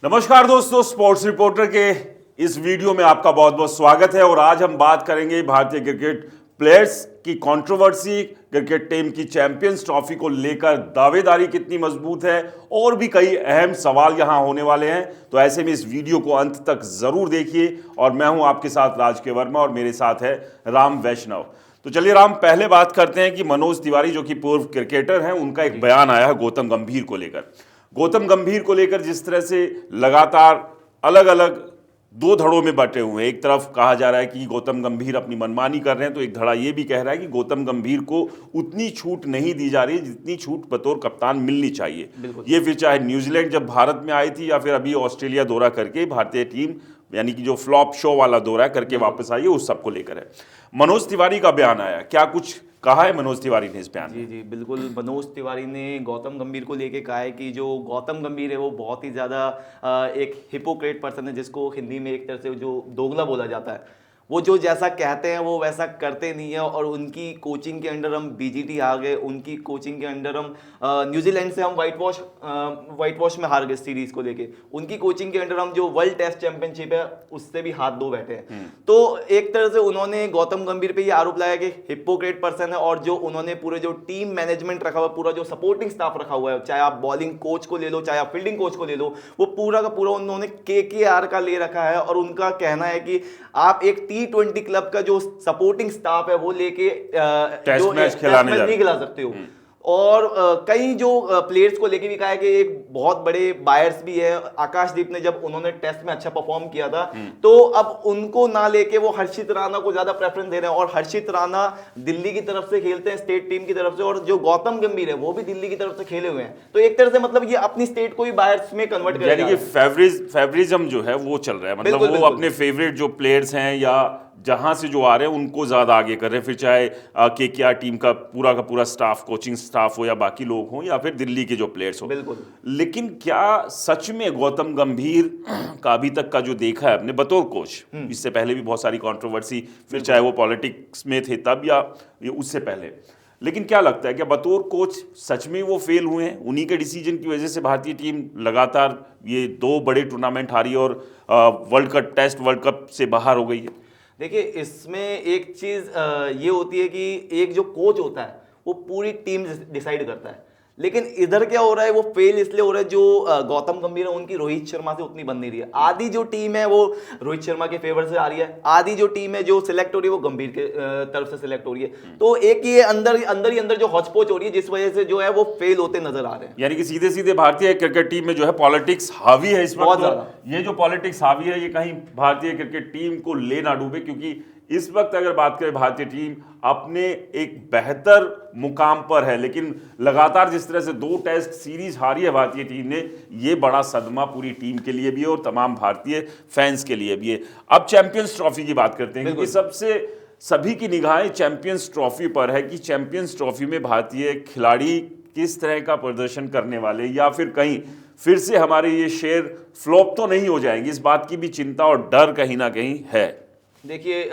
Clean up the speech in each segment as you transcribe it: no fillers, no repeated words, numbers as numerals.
नमस्कार दोस्तों, sports reporter के इस वीडियो में आपका बहुत बहुत स्वागत है। और आज हम बात करेंगे भारतीय क्रिकेट प्लेयर्स की कंट्रोवर्सी, क्रिकेट टीम की चैंपियंस ट्रॉफी को लेकर दावेदारी कितनी मजबूत है और भी कई अहम सवाल यहां होने वाले हैं। तो ऐसे में इस वीडियो को अंत तक जरूर देखिए। और मैं हूं आपके साथ राज के वर्मा और मेरे साथ है राम वैष्णव। तो चलिए राम, पहले बात करते हैं कि मनोज तिवारी जो कि पूर्व क्रिकेटर हैं, उनका एक बयान आया है गौतम गंभीर को लेकर। गौतम गंभीर को लेकर जिस तरह से लगातार अलग अलग दो धड़ों में बटे हुए हैं। एक तरफ कहा जा रहा है कि गौतम गंभीर अपनी मनमानी कर रहे हैं, तो एक धड़ा ये भी कह रहा है कि गौतम गंभीर को उतनी छूट नहीं दी जा रही है जितनी छूट बतौर कप्तान मिलनी चाहिए। ये फिर चाहे न्यूजीलैंड जब भारत में आई थी या फिर अभी ऑस्ट्रेलिया दौरा करके भारतीय टीम यानी कि जो फ्लॉप शो वाला दौरा करके वापस आई है, उस सबको लेकर है। मनोज तिवारी का बयान आया, क्या कुछ कहा है मनोज तिवारी ने इस बयान में? जी बिल्कुल। मनोज तिवारी ने गौतम गंभीर को लेके कहा है कि जो गौतम गंभीर है वो बहुत ही ज़्यादा एक हिपोक्रेट पर्सन है, जिसको हिंदी में एक तरह से जो दोगला बोला जाता है। वो जो जैसा कहते हैं वो वैसा करते नहीं है। और उनकी कोचिंग के अंडर हम बीजीटी आ गए, उनकी कोचिंग के अंडर हम न्यूजीलैंड से हम वाइट वॉश में हार गए सीरीज को लेके। उनकी कोचिंग के अंडर हम जो वर्ल्ड टेस्ट चैंपियनशिप है उससे भी हाथ धो बैठे हैं। तो एक तरह से उन्होंने गौतम गंभीर पे ये आरोप लगाया कि हिपोक्रेट पर्सन है। और जो उन्होंने पूरे जो टीम मैनेजमेंट रखा हुआ है, पूरा जो सपोर्टिंग स्टाफ रखा हुआ है, चाहे आप बॉलिंग कोच को ले लो चाहे आप फील्डिंग कोच को ले लो, वो पूरा का पूरा उन्होंने केकेआर का ले रखा है। और उनका कहना है कि आप एक T20 क्लब का जो सपोर्टिंग स्टाफ है वो लेके टेस्ट मैच खिलाने नहीं खिला सकते हो। और कई जो प्लेयर्स को लेके भी कहा है कि एक बहुत बड़े बायर्स भी है। आकाशदीप ने जब उन्होंने टेस्ट में अच्छा परफॉर्म किया था, तो अब उनको ना लेके वो हर्षित राणा को ज्यादा प्रेफरेंस दे रहे हैं। और हर्षित राणा दिल्ली की तरफ से खेलते हैं, स्टेट टीम की तरफ से, और जो गौतम गंभीर है वो भी दिल्ली की तरफ से खेले हुए हैं। तो एक तरह से मतलब ये अपनी स्टेट को ही बायर्स में कन्वर्ट कर, यानी कि फेवरिज्म जो है वो चल रहा है। मतलब वो अपने फेवरेट जो प्लेयर्स हैं या जहां से जो आ रहे हैं उनको ज्यादा आगे कर रहे हैं। फिर चाहे केकेआर टीम का पूरा स्टाफ, कोचिंग स्टाफ हो या बाकी लोग हों या फिर दिल्ली के जो प्लेयर्स हो। बिल्कुल। लेकिन क्या सच में गौतम गंभीर का अभी तक का जो देखा है अपने बतौर कोच, इससे पहले भी बहुत सारी कंट्रोवर्सी, फिर चाहे वो पॉलिटिक्स में थे तब या उससे पहले, लेकिन क्या लगता है क्या बतौर कोच सच में वो फेल हुए हैं? उन्हीं के डिसीजन की वजह से भारतीय टीम लगातार ये दो बड़े टूर्नामेंट हारी और टेस्ट वर्ल्ड कप से बाहर हो गई है? देखिए, इसमें एक चीज ये होती है कि एक जो कोच होता है वो पूरी टीम डिसाइड करता है। लेकिन इधर क्या हो रहा है, वो फेल इसलिए हो रहा है जो गौतम गंभीर है उनकी रोहित शर्मा से उतनी बन नहीं रही है। आधी जो टीम है वो रोहित शर्मा के फेवर से आ रही है, आधी जो टीम है जो सिलेक्ट हो रही है वो गंभीर के तरफ से सिलेक्ट हो रही है। तो एक ये अंदर ही अंदर जो हौच-पौच हो रही है, जिस वजह से जो है वो फेल होते नजर आ रहे हैं। यानी कि सीधे सीधे भारतीय क्रिकेट टीम में जो है पॉलिटिक्स हावी है इस बहुत वक्त। ज्यादा। ये जो पॉलिटिक्स हावी है ये कहीं भारतीय क्रिकेट टीम को ले ना डूबे, क्योंकि इस वक्त अगर बात करें भारतीय टीम अपने एक बेहतर मुकाम पर है, लेकिन लगातार जिस तरह से दो टेस्ट सीरीज हारी है भारतीय टीम ने, ये बड़ा सदमा पूरी टीम के लिए भी है और तमाम भारतीय फैंस के लिए भी है। अब चैंपियंस ट्रॉफी की बात करते हैं, क्योंकि सभी की निगाहें चैंपियंस ट्रॉफी पर है कि चैंपियंस ट्रॉफी में भारतीय खिलाड़ी किस तरह का प्रदर्शन करने वाले, या फिर कहीं फिर से हमारे ये शेर फ्लॉप तो नहीं हो जाएंगे, इस बात की भी चिंता और डर कहीं ना कहीं है। देखिए,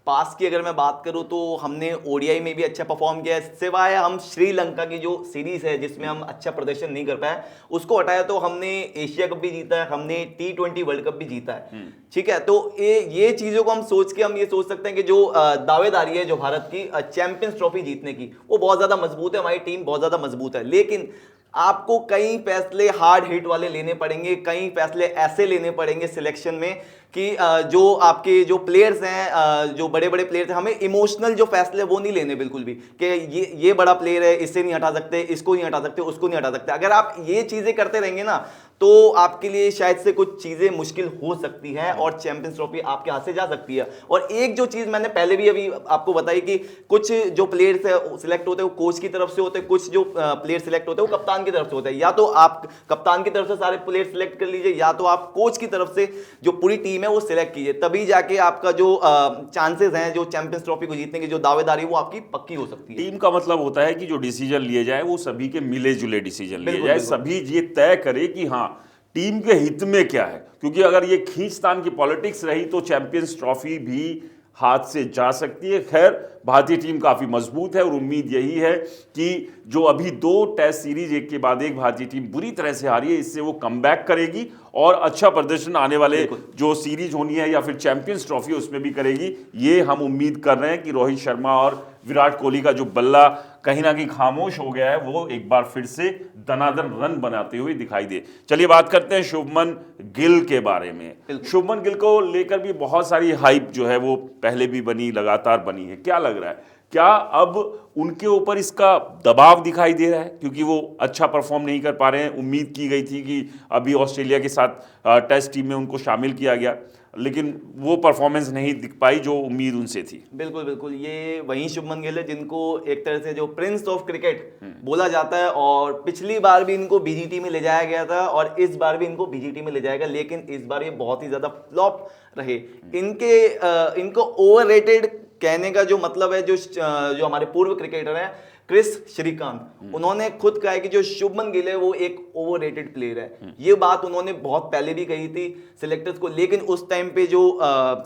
पास की अगर मैं बात करूं तो हमने ओडीआई में भी अच्छा परफॉर्म किया है। सिवाय हम श्रीलंका की जो सीरीज है जिसमें हम अच्छा प्रदर्शन नहीं कर पाए, उसको हटाया तो हमने एशिया कप भी जीता है, हमने T20 वर्ल्ड कप भी जीता है। ठीक है, तो ये चीजों को हम सोच के हम ये सोच सकते हैं कि जो दावेदारी है जो भारत की चैंपियंस ट्रॉफी जीतने की, वो बहुत ज्यादा मजबूत है, हमारी टीम बहुत ज्यादा मजबूत है। लेकिन आपको कई फैसले हार्ड हिट वाले लेने पड़ेंगे, कई फैसले ऐसे लेने पड़ेंगे सिलेक्शन में कि जो आपके जो प्लेयर्स हैं, जो बड़े बड़े प्लेयर्स हैं, हमें इमोशनल जो फैसले वो नहीं लेने बिल्कुल भी कि ये बड़ा प्लेयर है, इससे नहीं हटा सकते, इसको नहीं हटा सकते, उसको नहीं हटा सकते। अगर आप ये चीजें करते रहेंगे ना तो आपके लिए शायद से कुछ चीजें मुश्किल हो सकती हैं और चैंपियंस ट्रॉफी आपके हाथ से जा सकती है। और एक जो चीज मैंने पहले भी अभी आपको बताई कि कुछ जो प्लेयर्स है सिलेक्ट होते हैं वो कोच की तरफ से होते हैं, कुछ जो प्लेयर सिलेक्ट होते हैं वो कप्तान की तरफ से होते हैं। या तो आप कप्तान की तरफ से सारे प्लेयर सिलेक्ट कर लीजिए, या तो आप कोच की तरफ से जो पूरी टीम है वो सिलेक्ट कीजिए, तभी जाके आपका जो चांसेस हैं जो चैंपियंस ट्रॉफी को जीतने की जो दावेदारी वो आपकी पक्की हो सकती है। टीम का मतलब होता है कि जो डिसीजन लिए जाए वो सभी के मिले जुले डिसीजन लिए जाए, सभी ये तय करे कि हाँ टीम के हित में क्या है। क्योंकि अगर ये खींचतान की पॉलिटिक्स रही तो चैंपियंस ट्रॉफी भी हाथ से जा सकती है। खैर, भारतीय टीम काफ़ी मजबूत है और उम्मीद यही है कि जो अभी 2 टेस्ट सीरीज एक के बाद एक भारतीय टीम बुरी तरह से हारी है, इससे वो कमबैक करेगी और अच्छा प्रदर्शन आने वाले जो सीरीज होनी है या फिर चैंपियंस ट्रॉफी उसमें भी करेगी। ये हम उम्मीद कर रहे हैं कि रोहित शर्मा और विराट कोहली का जो बल्ला कहीं ना कहीं खामोश हो गया है वो एक बार फिर से दनादन रन बनाते हुए दिखाई दे। चलिए बात करते हैं शुभमन गिल के बारे में। शुभमन गिल को लेकर भी बहुत सारी हाइप जो है वो पहले भी बनी, लगातार बनी है। क्या लग रहा है, क्या अब उनके ऊपर इसका दबाव दिखाई दे रहा है क्योंकि वो अच्छा परफॉर्म नहीं कर पा रहे हैं? उम्मीद की गई थी कि अभी ऑस्ट्रेलिया के साथ टेस्ट टीम में उनको शामिल किया गया, लेकिन वो परफॉर्मेंस नहीं दिख पाई जो उम्मीद उनसे थी। बिल्कुल बिल्कुल, ये वही शुभमन गिल है जिनको एक तरह से जो प्रिंस ऑफ क्रिकेट बोला जाता है, और पिछली बार भी इनको बीजीटी में ले जाया गया था और इस बार भी इनको बीजीटी में ले जाएगा, लेकिन इस बार ये बहुत ही ज्यादा फ्लॉप रहे। इनको ओवररेटेड कहने का जो मतलब है, जो हमारे पूर्व क्रिकेटर हैं क्रिस श्रीकांत, उन्होंने खुद कहा है कि जो शुभमन गिल है वो एक ओवररेटेड प्लेयर है। ये बात उन्होंने बहुत पहले भी कही थी सिलेक्टर्स को, लेकिन उस टाइम पे जो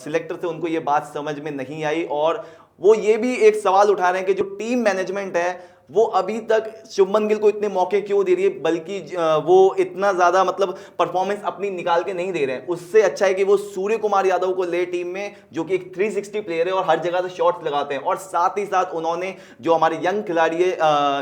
सिलेक्टर थे उनको ये बात समझ में नहीं आई, और वो ये भी एक सवाल उठा रहे हैं कि जो टीम मैनेजमेंट है वो अभी तक शुभमन गिल को इतने मौके क्यों दे रही है, बल्कि वो इतना ज्यादा मतलब परफॉर्मेंस अपनी निकाल के नहीं दे रहे हैं। उससे अच्छा है कि वो सूर्य कुमार यादव को ले टीम में, जो कि एक 360 प्लेयर है और हर जगह से शॉट्स लगाते हैं, और साथ ही साथ उन्होंने जो हमारे यंग खिलाड़ी है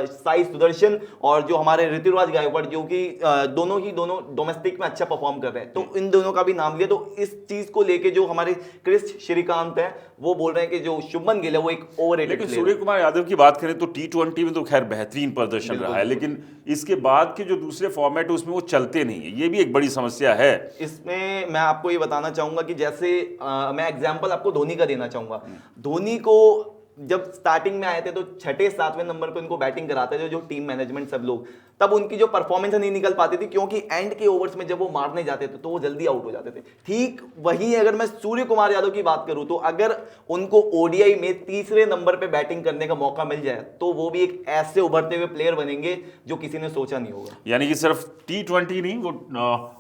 साई सुदर्शन और जो हमारे ऋतुराज गायकवाड़, जो कि दोनों डोमेस्टिक में अच्छा परफॉर्म कर रहे हैं, तो इन दोनों का भी नाम लिया। तो इस चीज को लेके जो हमारे क्रिस श्रीकांत है वो बोल रहे हैं कि जो शुभमन गिल है वो एक ओवररेटेड प्लेयर है। सूर्य कुमार यादव की बात करें तो T20 में तो खैर बेहतरीन प्रदर्शन रहा है, लेकिन इसके बाद के जो दूसरे फॉर्मेट है उसमें वो चलते नहीं है, ये भी एक बड़ी समस्या है। इसमें मैं आपको ये बताना चाहूंगा कि जैसे मैं एग्जांपल आपको धोनी का देना चाहूंगा। धोनी को जब स्टार्टिंग में आए थे तो 6-7वें नंबर पे उनको बैटिंग कराते थे जो टीम मैनेजमेंट सब लोग, तब उनकी जो परफॉर्मेंस नहीं निकल पाती थी, क्योंकि एंड के ओवर्स में जब वो मारने जाते थे तो वो जल्दी आउट हो जाते थे। ठीक वही अगर मैं सूर्य कुमार यादव की बात करूं तो अगर उनको ओडीआई में 3रे नंबर पे बैटिंग करने का मौका मिल जाए तो वो भी एक ऐसे उभरते हुए प्लेयर बनेंगे जो किसी ने सोचा नहीं होगा। यानी कि सिर्फ T20 नहीं, वो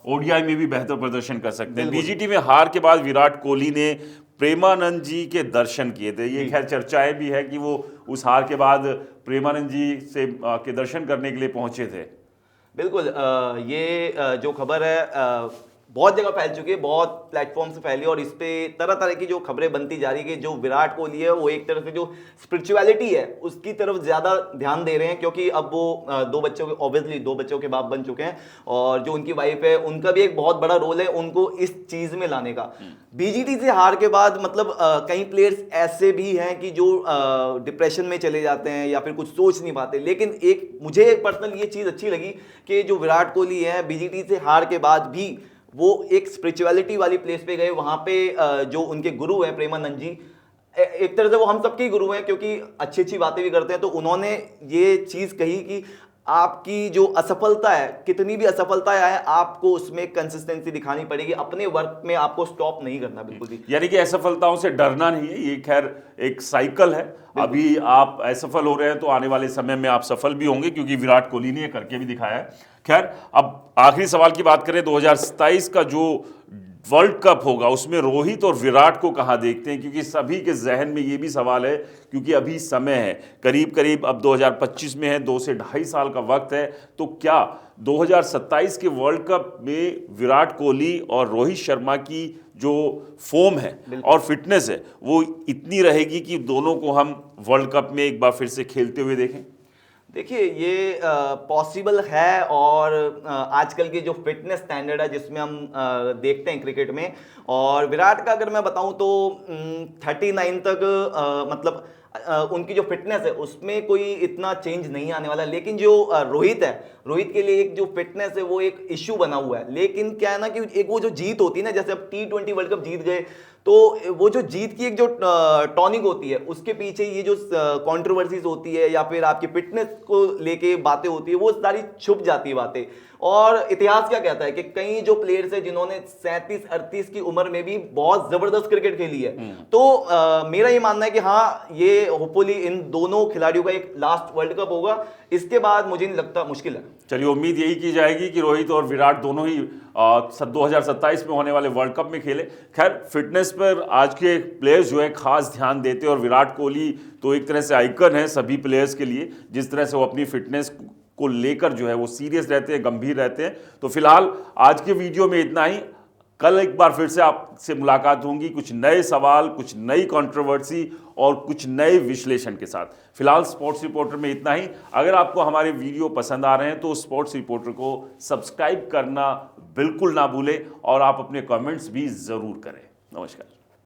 ओडीआई में भी बेहतर प्रदर्शन कर सकते हैं। बीजीटी में हार के बाद विराट कोहली ने प्रेमानंद जी के दर्शन किए थे। ये खैर चर्चाएं भी है कि वो उस हार के बाद प्रेमानंद जी से के दर्शन करने के लिए पहुंचे थे। बिल्कुल, ये जो खबर है बहुत जगह फैल चुकी है, बहुत प्लेटफॉर्म से फैली, और इस पे तरह तरह की जो खबरें बनती जा रही है कि जो विराट कोहली है वो एक तरह से जो स्पिरिचुअलिटी है उसकी तरफ ज्यादा ध्यान दे रहे हैं, क्योंकि अब वो 2 बच्चों के ऑब्वियसली 2 बच्चों के बाप बन चुके हैं, और जो उनकी वाइफ है उनका भी एक बहुत बड़ा रोल है उनको इस चीज में लाने का। बीजीटी से हार के बाद मतलब कई प्लेयर्स ऐसे भी हैं कि जो डिप्रेशन में चले जाते हैं या फिर कुछ सोच नहीं पाते, लेकिन एक मुझे पर्सनल ये चीज अच्छी लगी कि जो विराट कोहली है बीजीटी से हार के बाद भी वो एक स्पिरिचुअलिटी वाली प्लेस पे गए। वहां पे जो उनके गुरु हैं प्रेमानंद जी, एक तरह से वो हम सबके गुरु हैं क्योंकि अच्छी अच्छी बातें भी करते हैं, तो उन्होंने ये चीज कही कि आपकी जो असफलता है, कितनी भी असफलता आए, आपको उसमें कंसिस्टेंसी दिखानी पड़ेगी, अपने वर्क में आपको स्टॉप नहीं करना बिल्कुल भी। यानी कि असफलताओं से डरना नहीं है, ये खैर एक साइकिल है। अभी आप असफल हो रहे हैं तो आने वाले समय में आप सफल भी होंगे, क्योंकि विराट कोहली ने ये करके भी दिखाया है। खैर अब आखिरी सवाल की बात करें, 2027 का जो वर्ल्ड कप होगा उसमें रोहित और विराट को कहां देखते हैं, क्योंकि सभी के जहन में ये भी सवाल है, क्योंकि अभी समय है करीब करीब अब 2025 में है, 2 से 2.5 साल का वक्त है, तो क्या 2027 के वर्ल्ड कप में विराट कोहली और रोहित शर्मा की जो फॉर्म है और फिटनेस है वो इतनी रहेगी कि दोनों को हम वर्ल्ड कप में एक बार फिर से खेलते हुए देखें? देखिए ये पॉसिबल है, और आजकल की जो फिटनेस स्टैंडर्ड है जिसमें हम देखते हैं क्रिकेट में, और विराट का अगर मैं बताऊं तो 39 तक मतलब उनकी जो फिटनेस है उसमें कोई इतना चेंज नहीं आने वाला, लेकिन जो रोहित है, रोहित के लिए एक जो फिटनेस है वो एक इश्यू बना हुआ है। लेकिन क्या है ना कि एक वो जो जीत होती है ना, जैसे अब T20 वर्ल्ड कप जीत गए, तो वो जो जीत की एक जो टॉनिक होती है उसके पीछे ये जो कंट्रोवर्सीज होती है या फिर आपकी फिटनेस को लेके बातें होती है वो सारी छुप जाती है बातें, और इतिहास क्या कहता है कि कई जो प्लेयर्स है जिन्होंने 37-38 की उम्र में भी बहुत जबरदस्त क्रिकेट खेली है। तो मेरा ये मानना है कि हाँ, ये होपफुली इन दोनों खिलाड़ियों का एक लास्ट वर्ल्ड कप होगा, इसके बाद मुझे नहीं लगता, मुश्किल है। चलिए, उम्मीद यही की जाएगी कि रोहित और विराट दोनों ही 2027 में होने वाले वर्ल्ड कप में खेले। खैर, फिटनेस पर आज के प्लेयर्स जो है खास ध्यान देते हैं, और विराट कोहली तो एक तरह से आइकन है सभी प्लेयर्स के लिए, जिस तरह से वो अपनी फिटनेस को लेकर जो है वो सीरियस रहते हैं, गंभीर रहते हैं। तो फिलहाल आज के वीडियो में इतना ही। कल एक बार फिर से आपसे मुलाकात होंगी कुछ नए सवाल, कुछ नई कंट्रोवर्सी और कुछ नए विश्लेषण के साथ। फिलहाल स्पोर्ट्स रिपोर्टर में इतना ही। अगर आपको हमारे वीडियो पसंद आ रहे हैं तो स्पोर्ट्स रिपोर्टर को सब्सक्राइब करना बिल्कुल ना भूलें, और आप अपने कमेंट्स भी ज़रूर करें। नमस्कार।